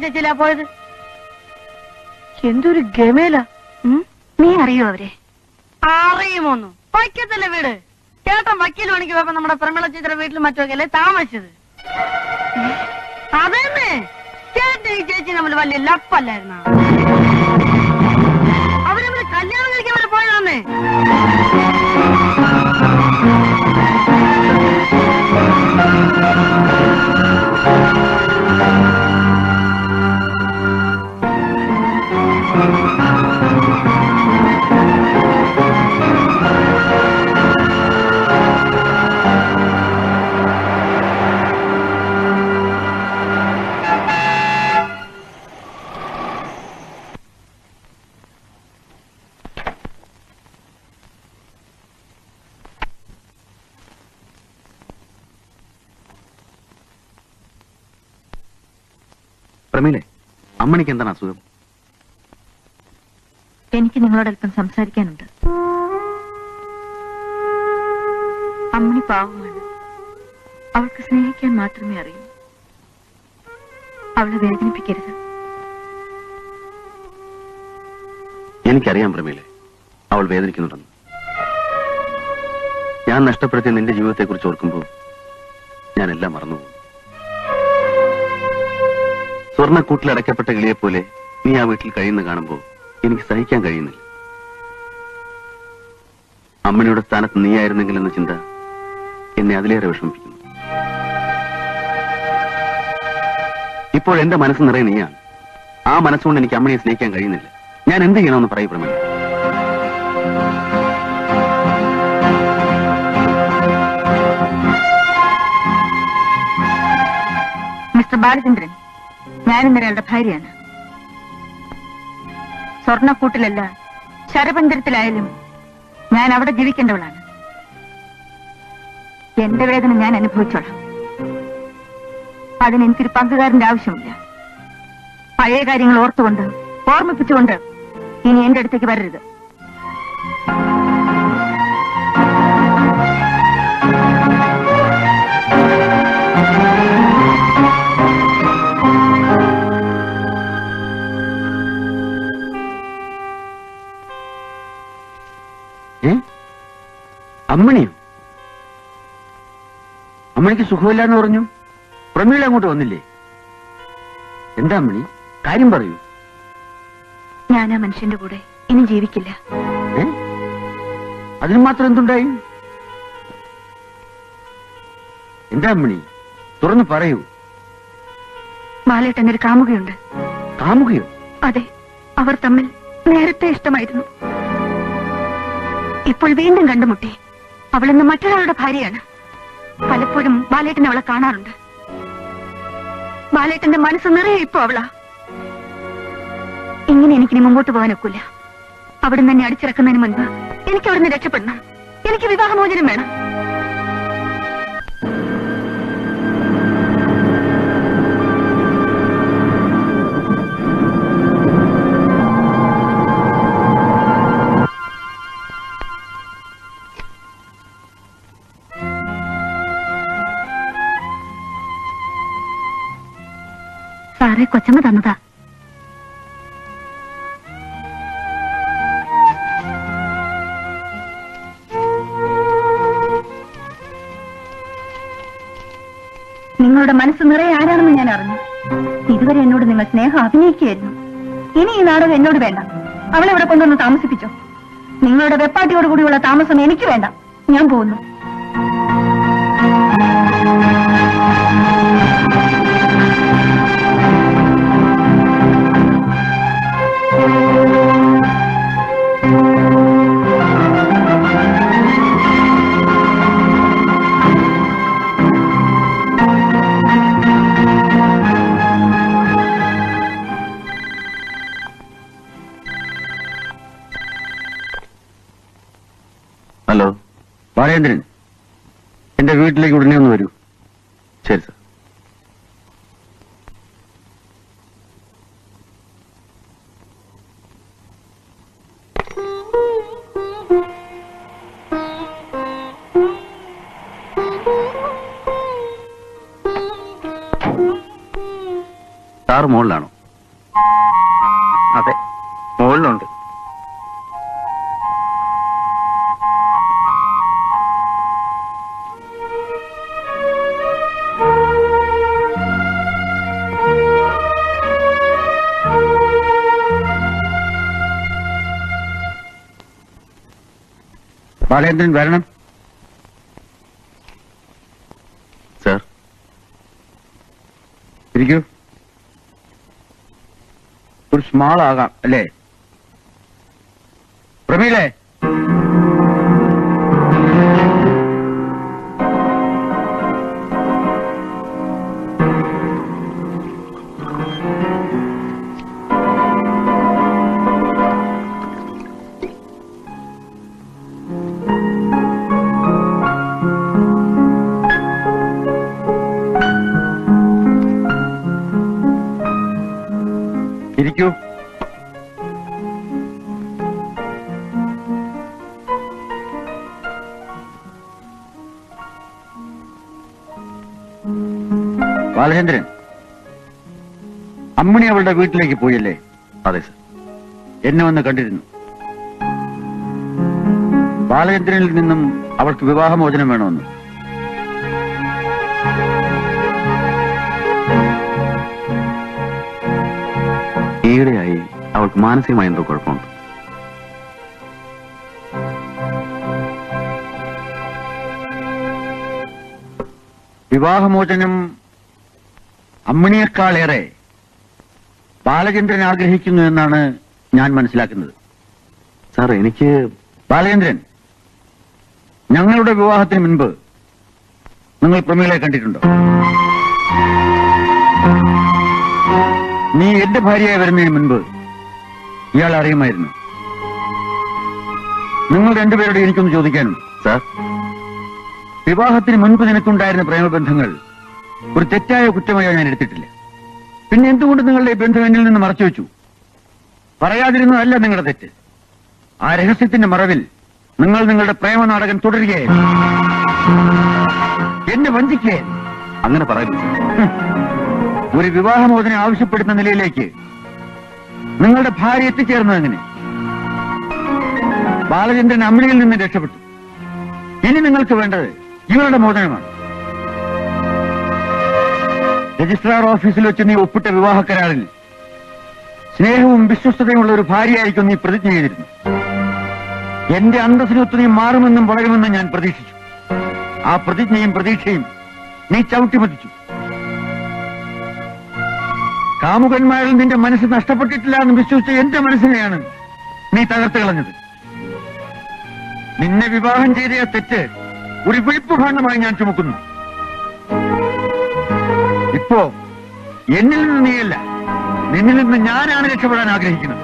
ചേച്ചിയിലാ പോയത്? എന്തൊരു ഗമേല. നീ അറിയോ അവരെ? അറിയുമോന്നു? വൈക്കത്തല്ലേ വീട്. ചേട്ടൻ വക്കീൽ പണിക്ക് പോയപ്പോ നമ്മുടെ പ്രമിള ചേച്ചിയുടെ വീട്ടിൽ മറ്റൊക്കെയല്ലേ താമസിച്ചത്. അതന്നെ, ചേട്ടൻ ഈ ചേച്ചി നമ്മൾ വലിയ ലപ്പല്ലായിരുന്ന. അവര് തമ്മിൽ കല്യാണം കഴിക്കാൻ വരെ പോയതാന്നേ. പ്രമീലെ, അമ്മണിക്ക് എന്താണ് അസുഖം? എനിക്ക് നിങ്ങളോട് അല്പം സംസാരിക്കാനുണ്ട്. അമ്മണി പാവമാണ്. അവൾക്ക് സ്നേഹിക്കാൻ മാത്രമേ അറിയൂ. അവളെ വേദനിപ്പിക്കരുത്. എനിക്കറിയാം പ്രമീലെ, അവൾ വേദനിക്കുന്നുണ്ടെന്ന്. ഞാൻ നഷ്ടപ്പെടുത്തിയ നിന്റെ ജീവിതത്തെക്കുറിച്ച് ഓർക്കുമ്പോൾ ഞാൻ എല്ലാം മറന്നുപോകും. സ്വർണ്ണക്കൂട്ടിൽ അടയ്ക്കപ്പെട്ട കിളിയെപ്പോലെ നീ ആ വീട്ടിൽ കഴിയുന്ന കാണുമ്പോൾ എനിക്ക് സഹിക്കാൻ കഴിയുന്നില്ല. അമ്മയുടെ സ്ഥാനത്ത് നീയായിരുന്നെങ്കിൽ എന്ന ചിന്ത എന്നെ അതിലേറെ വിഷമിപ്പിക്കുന്നു. ഇപ്പോൾ എന്റെ മനസ്സ് നിറയെ നീയാണ്. ആ മനസ്സുകൊണ്ട് എനിക്ക് അമ്മയെ സ്നേഹിക്കാൻ കഴിയുന്നില്ല. ഞാൻ എന്ത് ചെയ്യണമെന്ന് പറയൂ പ്രമീല. മിസ്റ്റർ ബാലചന്ദ്രൻ, ഞാൻ ഇന്നലെ അയാളുടെ ഭാര്യയാണ്. സ്വർണ്ണക്കൂട്ടിലല്ല, ശരപഞ്ചരത്തിലായാലും ഞാൻ അവിടെ ജീവിക്കേണ്ടവളാണ്. എന്റെ വേദന ഞാൻ അനുഭവിച്ചോളാം. അതിനെനിക്കൊരു പങ്കുകാരന്റെ ആവശ്യമില്ല. പഴയ കാര്യങ്ങൾ ഓർത്തുകൊണ്ട്, ഓർമ്മിപ്പിച്ചുകൊണ്ട് ഇനി എന്റെ അടുത്തേക്ക് വരരുത്. അമ്മണിയോ? അമ്മണിക്ക് സുഖമില്ലാന്ന് പറഞ്ഞു. പ്രമീള അങ്ങോട്ട് വന്നില്ലേ? എന്താ അമ്മണി, കാര്യം പറയൂ. ഞാൻ ആ മനുഷ്യന്റെ കൂടെ ഇനി ജീവിക്കില്ല. അതിന് മാത്രം എന്തുണ്ടായി? എന്താ അമ്മണി, തുറന്നു പറയൂ. ബാലേട്ടൻ ഒരു കാമുകയുണ്ട്. കാമുകയോ? അതെ, അവർ തമ്മിൽ നേരത്തെ ഇഷ്ടമായിരുന്നു. ഇപ്പോൾ വീണ്ടും കണ്ടുമുട്ടി. അവളിന്ന് മറ്റൊരാളുടെ ഭാര്യയാണ്. പലപ്പോഴും ബാലേട്ടൻ അവളെ കാണാറുണ്ട്. ബാലേട്ടന്റെ മനസ്സ് നിറയെ ഇപ്പൊ അവളാ. ഇങ്ങനെ എനിക്കിനി മുമ്പോട്ട് പോകാനൊക്കില്ല. അവിടെ തന്നെ അടിച്ചിറക്കുന്നതിന് മുൻപ് എനിക്ക് അവിടുന്ന് രക്ഷപ്പെടണം. എനിക്ക് വിവാഹമോചനം വേണം. സാറേ, കൊച്ചമ്മ തന്നതാ. നിങ്ങളുടെ മനസ്സ് നിറയെ ആരാണെന്ന് ഞാൻ അറിഞ്ഞു. ഇതുവരെ എന്നോട് നിങ്ങൾ സ്നേഹം അഭിനയിക്കുകയായിരുന്നു. ഇനി ഈ നാടകം എന്നോട് വേണ്ട. അവളെ ഇവിടെ കൊണ്ടുവന്ന് താമസിപ്പിച്ചോ. നിങ്ങളുടെ വെപ്പാട്ടിയോടുകൂടിയുള്ള താമസം എനിക്ക് വേണ്ട. ഞാൻ പോകുന്നു. ഹലോ ബാലേന്ദ്രൻ, എന്റെ വീട്ടിലേക്ക് ഉടനെ ഒന്ന് വരൂ. ശരി സർ. സാറ് മുകളിലാണോ? അതെ, മുകളിലുണ്ട്. ബാലേന്ദ്രൻ വരണം. സാർ, ഇരിക്കൂ. ഒരു സ്മാൾ ആകാം അല്ലേ? പ്രമീലേ, ഇരിക്കൂ. ബാലചന്ദ്രൻ, അമ്മിണി അവളുടെ വീട്ടിലേക്ക് പോയല്ലേ? അതെ സർ. എന്നെ വന്ന് കണ്ടിരുന്നു. ബാലചന്ദ്രനിൽ നിന്നും അവൾക്ക് വിവാഹമോചനം വേണമെന്ന്. ഈയിടെയായി അവൾക്ക് മാനസികമായ എന്തോ കുഴപ്പമുണ്ട്. വിവാഹമോചനം അമ്മിണിയേക്കാളേറെ ബാലചന്ദ്രൻ ആഗ്രഹിക്കുന്നു എന്നാണ് ഞാൻ മനസ്സിലാക്കുന്നത്. സാർ, എനിക്ക് ബാലചന്ദ്രൻ, ഞങ്ങളുടെ വിവാഹത്തിന് മുൻപ് നിങ്ങൾ പ്രമീളയെ കണ്ടിട്ടുണ്ടോ? നീ എന്റെ ഭാര്യയായി വരുന്നതിന് മുൻപ് ഇയാൾ അറിയുമായിരുന്നു. നിങ്ങൾ രണ്ടുപേരോട് എനിക്കൊന്ന് ചോദിക്കാനുണ്ട്. സാർ, വിവാഹത്തിന് മുൻപ് നിനക്കുണ്ടായിരുന്ന പ്രേമബന്ധങ്ങൾ ഒരു തെറ്റായ കുറ്റമായോ ഞാൻ എടുത്തിട്ടില്ല. പിന്നെ എന്തുകൊണ്ട് നിങ്ങളുടെ ഈ ബന്ധം എന്നിൽ നിന്ന് മറച്ചു വെച്ചു? പറയാതിരുന്നതല്ല നിങ്ങളുടെ തെറ്റ്. ആ രഹസ്യത്തിന്റെ മറവിൽ നിങ്ങൾ നിങ്ങളുടെ പ്രേമനാടകം തുടരുകയായിരുന്നു. എന്നെ വഞ്ചിക്കുകയായിരുന്നു. അങ്ങനെ പറയുന്നു. ഒരു വിവാഹമോചനം ആവശ്യപ്പെടുന്ന നിലയിലേക്ക് നിങ്ങളുടെ ഭാര്യ എത്തിച്ചേർന്നത് എങ്ങനെ? ബാലചന്ദ്രൻ അമ്മിണിയിൽ നിന്ന് രക്ഷപ്പെട്ടു. ഇനി നിങ്ങൾക്ക് വേണ്ടത് ഇവരുടെ മോചനമാണ്. രജിസ്ട്രാർ ഓഫീസിൽ വെച്ച് നീ ഒപ്പിട്ട വിവാഹ കരാറിൽ സ്നേഹവും വിശ്വസ്തതയുമുള്ള ഒരു ഭാര്യയായിരിക്കും നീ പ്രതിജ്ഞ ചെയ്തിരുന്നു. എന്റെ അന്തസ്സിനൊത്ത് നീ മാറുമെന്നും വളരുമെന്നും ഞാൻ പ്രതീക്ഷിച്ചു. ആ പ്രതിജ്ഞയും പ്രതീക്ഷയും നീ ചവിട്ടിമതിച്ചു. കാമുകന്മാരിൽ നിന്റെ മനസ്സ് നഷ്ടപ്പെട്ടിട്ടില്ല എന്ന് വിശ്വസിച്ച എന്റെ മനസ്സിനെയാണ് നീ തകർത്ത് കളഞ്ഞത്. നിന്നെ വിവാഹം ചെയ്ത തെറ്റ് ഒരു വിളിപ്പുഭാണ്ഡമായി ഞാൻ ചുമക്കുന്നു. ഇപ്പോ എന്നിൽ നിന്ന് നീയല്ല, നിന്നിൽ നിന്ന് ഞാനാണ് രക്ഷപ്പെടാൻ ആഗ്രഹിക്കുന്നത്.